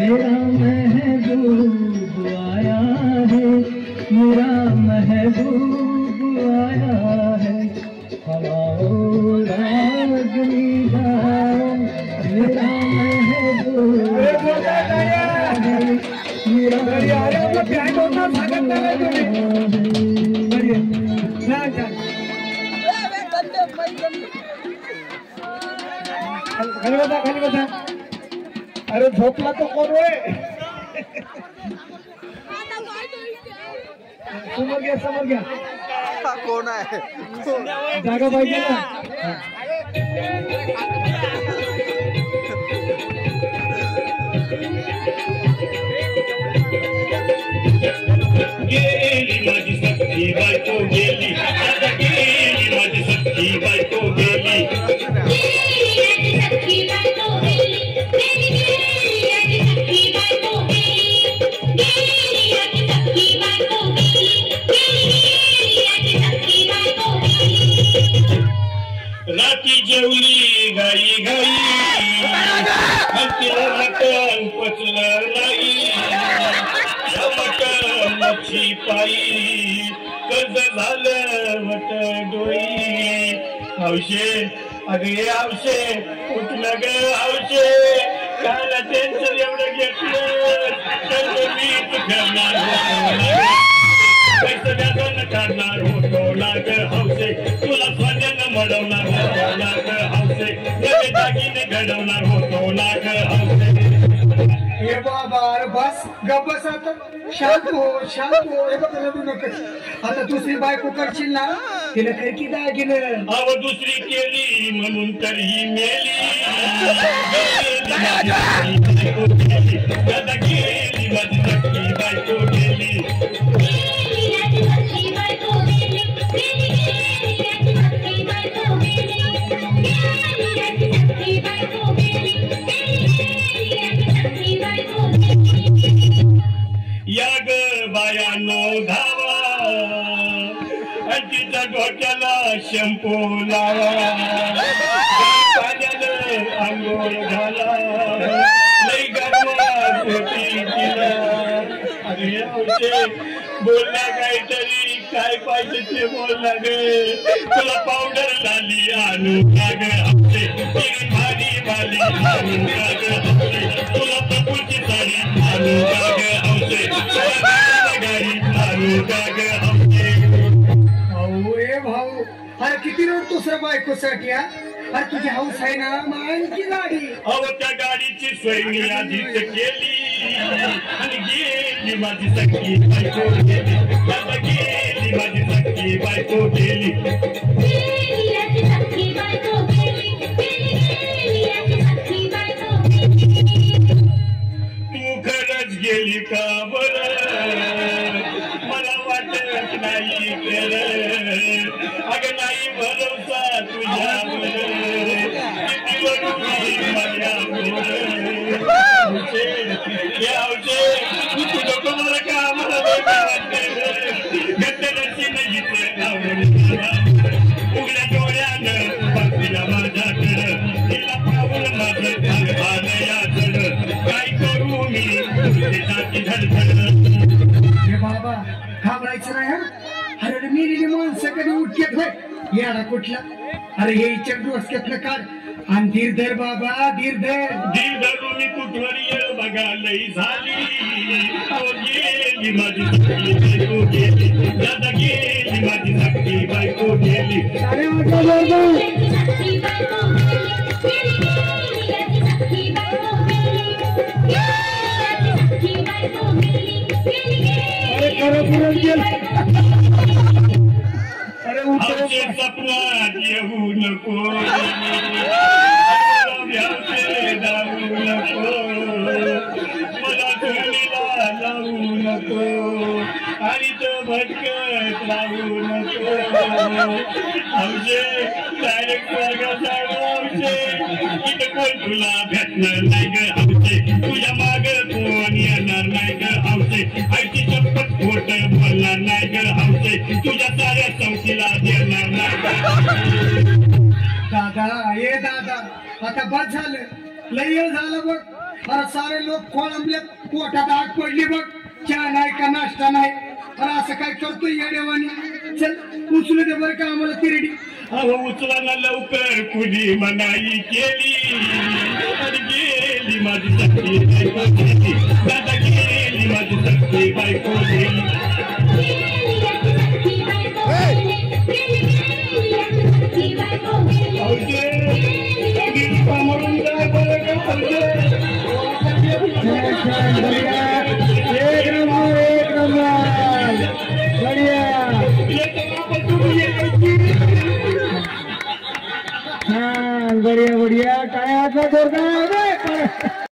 मेरा महबूब आया है, मेरा महबूब आया है। हवाओं रागनी गाओ, मेरा महबूब आया है, मेरा खाली बसा। अरे झोपला तो कोण रे? समोर घ्या कोण आहे? जागा पाहिजे ना। गेली माझी सख्खी बायको गेली, आता गेली माझी सख्खी बायको गेली, सख्खी बायको गेली, गेली सख्खी बायको गेली, गेली सख्खी बायको गेली, गेली सख्खी बायको गेली। राती जेवली गाई गाई, तिला मटण पचलं नाही, मटण मच्छी पायी कर्ज झालं मट डोई। हौशे अगे हौशे कुठलं ग हौशे, काल टेन्शन एवढं घेतलं तर मी करणार पैसे व्याजानं काढणार होतो लाग हौसे, तुला सोन्यानं मडवणार होतो लाग हौसे, नवे दागिने घडवणार होतो लाग हौसे। हे बाबा अरे बस गप बस आता, शांत हो हे बघ रडू नकोस। आता दुसरी बायको करशील ना, तिला काय की दागिनं अव दुसरी केली म्हणून तर ही मेली, दादा गेली माझी सख्खी बायको गेली, सख्खी बायको गेली, गेली सख्खी बायको गेली, गेली सख्खी बायको गेली, गेली सख्खी बायको गेली। या ग बायानो धावा, तिच्या डोक्याला शॅम्पू लावा, पाण्यानं आंघोळ घाला, लई गरमात होती तिला। अरे हौशे बोलला काहीतरी, काय पाहिजे ते बोलला ग, तुला पावडर लाली आणू का ग हौशे, तिने भारी भारी आणू का ग हौशे, तुला पपूची साडी आणू का ग हौशे, तुला गाडी आणू का ग हौशे। भाऊ अरे किती रडतोस रे बायकोसाठी? अरे तुझी हौस आहे ना, मायची गाडी। अहो त्या गाडीची सोय मी आधीच केली, आणि गेली माझी सख्खी बायको गेली, आता गेली माझी सख्खी बायको गेली, गेली सख्खी बायको गेली, गेली सख्खी बायको गेली। तू खरंच गेली का बरं, मला वाटत नाही खरं, अगं नाही भरोसा तुझ्यावर, किती वडून माझ्यावर। हौशे तू नको मला का मला गद्दरची नाही उघड्या डोळ्यानं बघतीला माझ्याकडं, तिला पाहून माझं आलं याचं, काय करू मी त्याची धडधड। हे बाबा घाबरायचं नाही हा। अरे मेलेली माणसं कधी उठकेत नाही याडा कुठला। अरे हे इच्छा डोसक्यातलं काढ आणि धीर धर बाबा, धीर धर। धीर धरून मी कुठवर ये बघा लई झाली, अहो गेली माझी सख्खी बायको गेली, दादा गेली माझी सख्खी बायको गेली, अरे माझ्या बरोबर सख्खी बायको गेली, गेली सख्खी बायको गेली, गेली सख्खी बायको गेली, अरे खरं पुरण गेल। अरे हौशे सपनात येऊ नको, हौशे जाऊ नको, मला धुळीला लावू नको, आणि तो भटकत राहू नको, हौशे डायरेक्ट स्वर्गात हौशे, इथं कोण तुला भेटणार नाही ग हौशे, तुझ्या माग कोण येणार नाही ग हौशे, आईची चप्पट खोट बोलणार नाही ग हौशे, तुझ्या साऱ्या संस्थेला देणार नाही। दादा ये दादा आता बस झालं, लय वेळ झाला बघ। अरे सारे लोक खोळंबले, पोटात आग पडली बघ, चहा नाही का नाश्ता नाही. अरे असं काय करतोय या देवानी? चल उचलू दे बरं का आम्हाला तिरडी. अहो उचलाना लवकर कुणी मनाई केली, अरे गेली माझी सखी बायको गेली, दादा गेली माझी सखी बायको गेली. म्हणून काय बरं का समजे. एक नंबर बढ़िया. छान, बढ़िया बढ़िया. काय आता जोरदार.